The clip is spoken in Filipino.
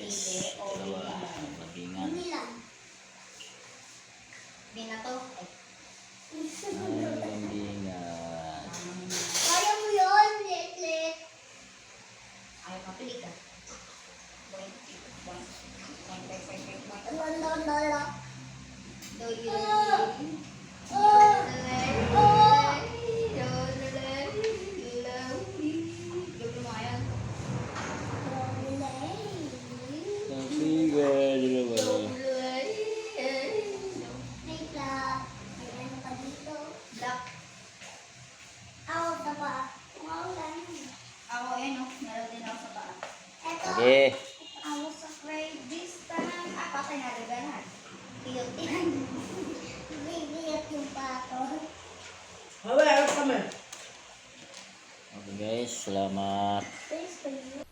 Dalawa. Magingan. Binato. Ay, magingan. Kaya mo yun, Letlet. Ayaw mapili ka. Lala. Do you Magingan. Dalawa. May black. May ano pa dito. Black. Ako, tapa. Maulan. Ako yan, no? Meron din ako sa paa. Eto. Sige. Ako sa grade this time. Patay na rin lahat. Cute yan. Bibiyat yung pato. Okay guys, salamat. Thanks for you.